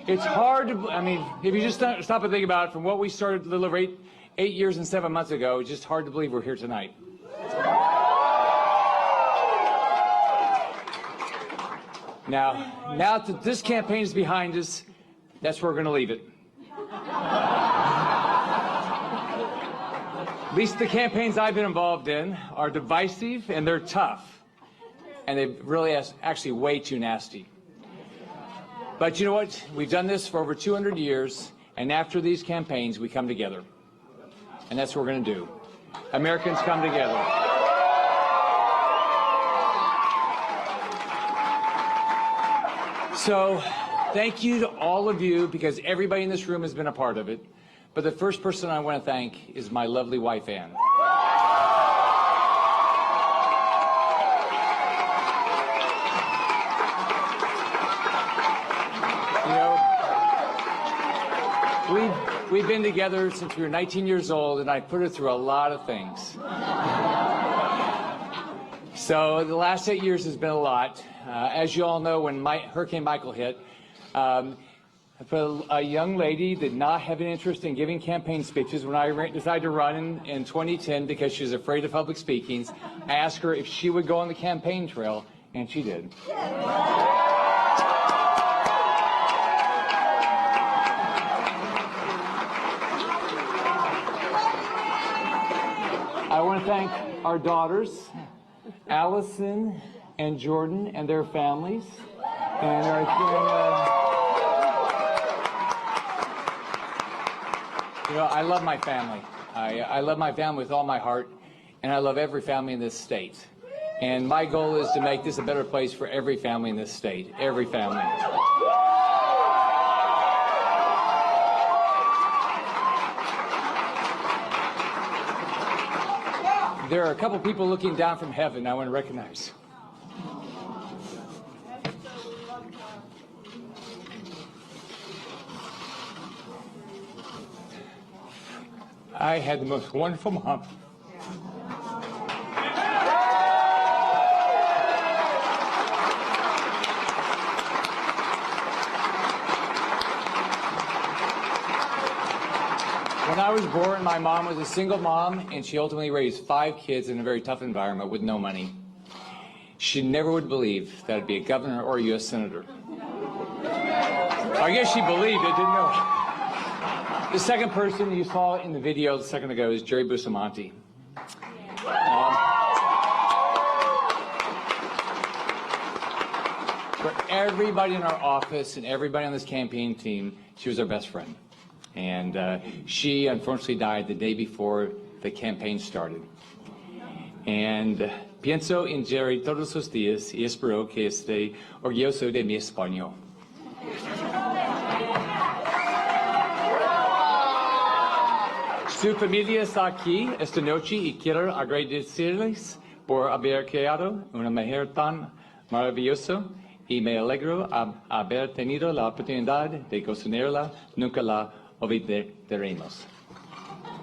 It's hard to, I mean, if you just stop and think about it, from what we started a little over 8 years and 7 months ago, it's just hard to believe we're here tonight. Now that this campaign is behind us, that's where we're going to leave it. At least the campaigns I've been involved in are divisive and they're tough. And they really actually way too nasty. But you know what? We've done this for over 200 years, and after these campaigns, we come together. And that's what we're going to do. Americans come together. So, thank you to all of you, because everybody in this room has been a part of it. But the first person I want to thank is my lovely wife, Ann. We've been together since we were 19 years old, and I put her through a lot of things. So the last 8 years has been a lot. As you all know, when Hurricane Michael hit, a young lady did not have an interest in giving campaign speeches. When I decided to run in 2010 because she was afraid of public speaking, I asked her if she would go on the campaign trail, and she did. I want to thank our daughters, Allison and Jordan, and their families, and I love my family. I love my family with all my heart, and I love every family in this state. And my goal is to make this a better place for every family in this state, every family. There are a couple people looking down from heaven I want to recognize. I had the most wonderful mom. When I was born, my mom was a single mom, and she ultimately raised 5 kids in a very tough environment with no money. She never would believe that I'd be a governor or a U.S. senator. I guess she believed it, didn't know. The second person you saw in the video a second ago is Jerry Bustamante. For everybody in our office and everybody on this campaign team, she was our best friend. And she unfortunately died the day before the campaign started. And pienso en Jerry todos los días y espero que esté orgulloso de mi español. Su familia está aquí esta noche y quiero agradecerles por haber creado una mujer tan maravillosa y me alegro haber tenido la oportunidad de conocerla. Nunca la olvidaremos.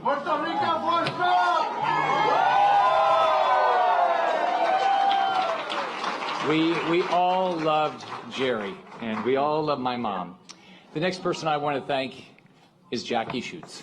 Puerto Rico, for Trump! We all loved Jerry, and we all love my mom. The next person I want to thank is Jackie Schutz.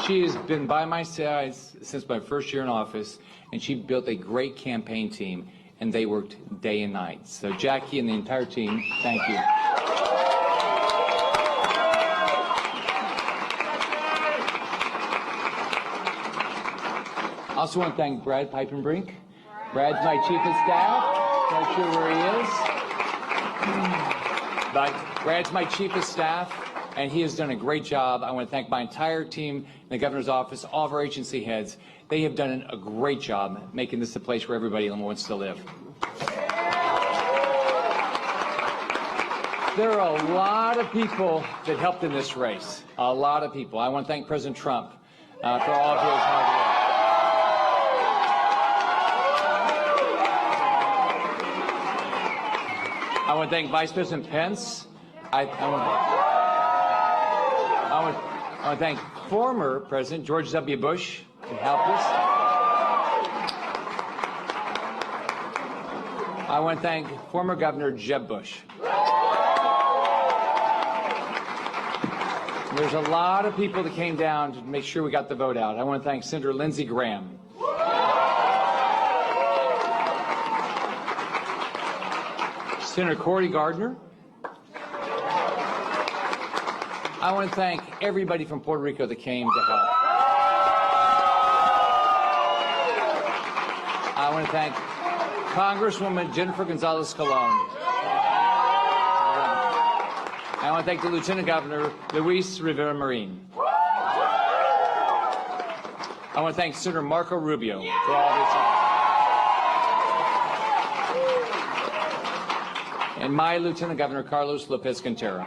She has been by my side since my first year in office, and she built a great campaign team, and they worked day and night. So Jackie and the entire team, thank you. I also want to thank Brad Pipenbrink. Brad's my chief of staff. Not sure where he is. But Brad's my chief of staff, and he has done a great job. I want to thank my entire team in the governor's office, all of our agency heads. They have done a great job making this a place where everybody wants to live. There are a lot of people that helped in this race, a lot of people. I want to thank President Trump for all of his hard work. I want to thank Vice President Pence I want to thank former President George W. Bush, who helped us. I want to thank former Governor Jeb Bush. There's a lot of people that came down to make sure we got the vote out. I want to thank Senator Lindsey Graham. Senator Cory Gardner. I want to thank everybody from Puerto Rico that came to help. I want to thank Congresswoman Jennifer Gonzalez Colon. I want to thank the Lieutenant Governor, Luis Rivera Marin. I want to thank Senator Marco Rubio for all this help. And my Lieutenant Governor, Carlos Lopez Quintero.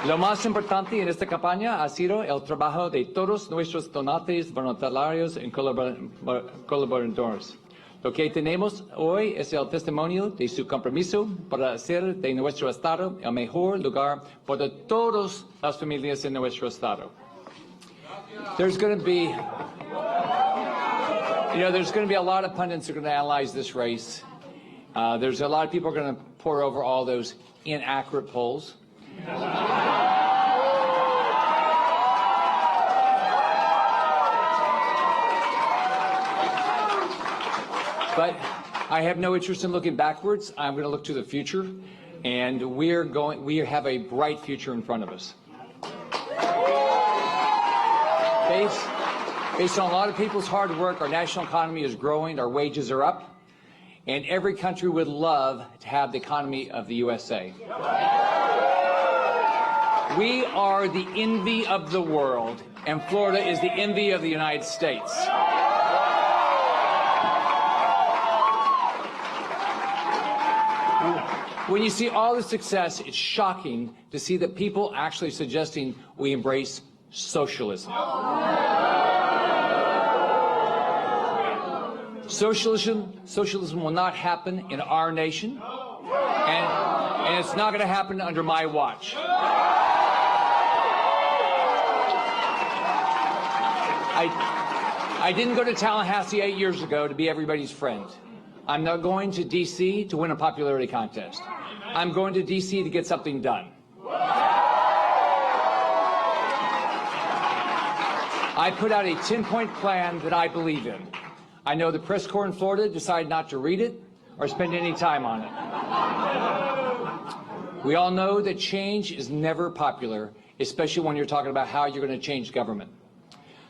Lo más importante en esta campaña ha sido el trabajo de todos nuestros donantes, voluntarios y colaboradores. Lo que tenemos hoy es el testimonio de su compromiso para hacer de nuestro estado el mejor lugar para todas las familias en nuestro estado. There's going to be, there's going to be a lot of pundits who are going to analyze this race. There's a lot of people who are going to pour over all those inaccurate polls. But I have no interest in looking backwards. I'm going to look to the future, and we have a bright future in front of us. Based on a lot of people's hard work, our national economy is growing, our wages are up, and every country would love to have the economy of the USA. We are the envy of the world, and Florida is the envy of the United States. When you see all the success, it's shocking to see that people actually suggesting we embrace socialism. Socialism will not happen in our nation, and it's not going to happen under my watch. I didn't go to Tallahassee 8 years ago to be everybody's friend. I'm not going to D.C. to win a popularity contest. I'm going to D.C. to get something done. I put out a 10-point plan that I believe in. I know the press corps in Florida decided not to read it or spend any time on it. We all know that change is never popular, especially when you're talking about how you're going to change government.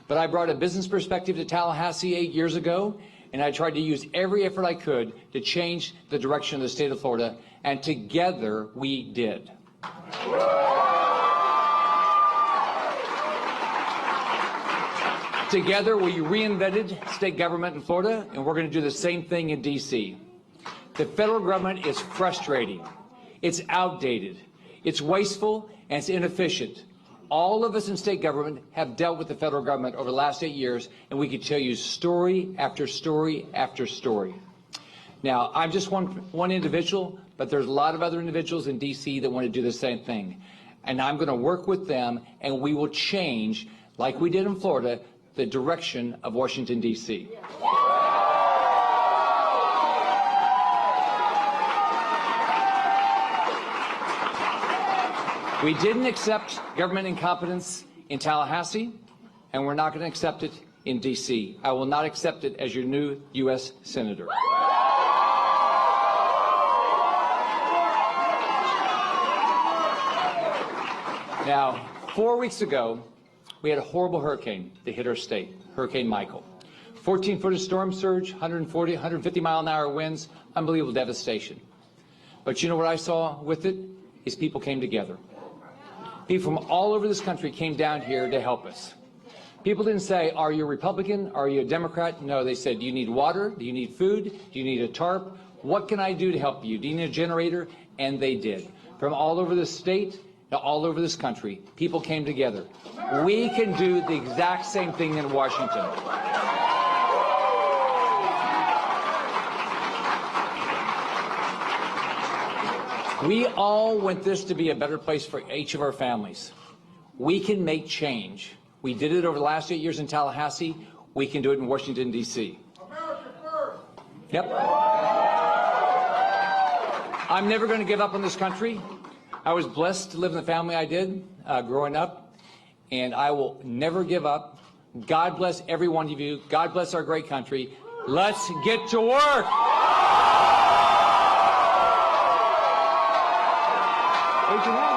But I brought a business perspective to Tallahassee 8 years ago, and I tried to use every effort I could to change the direction of the state of Florida, and together we did. Together we reinvented state government in Florida, and we're going to do the same thing in D.C. The federal government is frustrating, it's outdated, it's wasteful, and it's inefficient. All of us in state government have dealt with the federal government over the last 8 years, and we could tell you story after story after story. Now, I'm just one individual, but there's a lot of other individuals in D.C. that want to do the same thing. And I'm going to work with them, and we will change, like we did in Florida, the direction of Washington, D.C. We didn't accept government incompetence in Tallahassee, and we're not going to accept it in D.C. I will not accept it as your new U.S. Senator. Now, 4 weeks ago, we had a horrible hurricane that hit our state, Hurricane Michael. 14-foot storm surge, 140, 150-mile-an-hour winds, unbelievable devastation. But you know what I saw with it? Is people came together. People from all over this country came down here to help us. People didn't say, are you a Republican? Are you a Democrat? No, they said, do you need water? Do you need food? Do you need a tarp? What can I do to help you? Do you need a generator? And they did. From all over the state to all over this country, people came together. We can do the exact same thing in Washington. We all want this to be a better place for each of our families. We can make change. We did it over the last 8 years in Tallahassee. We can do it in Washington, D.C. America first. Yep. I'm never going to give up on this country. I was blessed to live in the family I did growing up, and I will never give up. God bless every one of you. God bless our great country. Let's get to work. Raise your hand.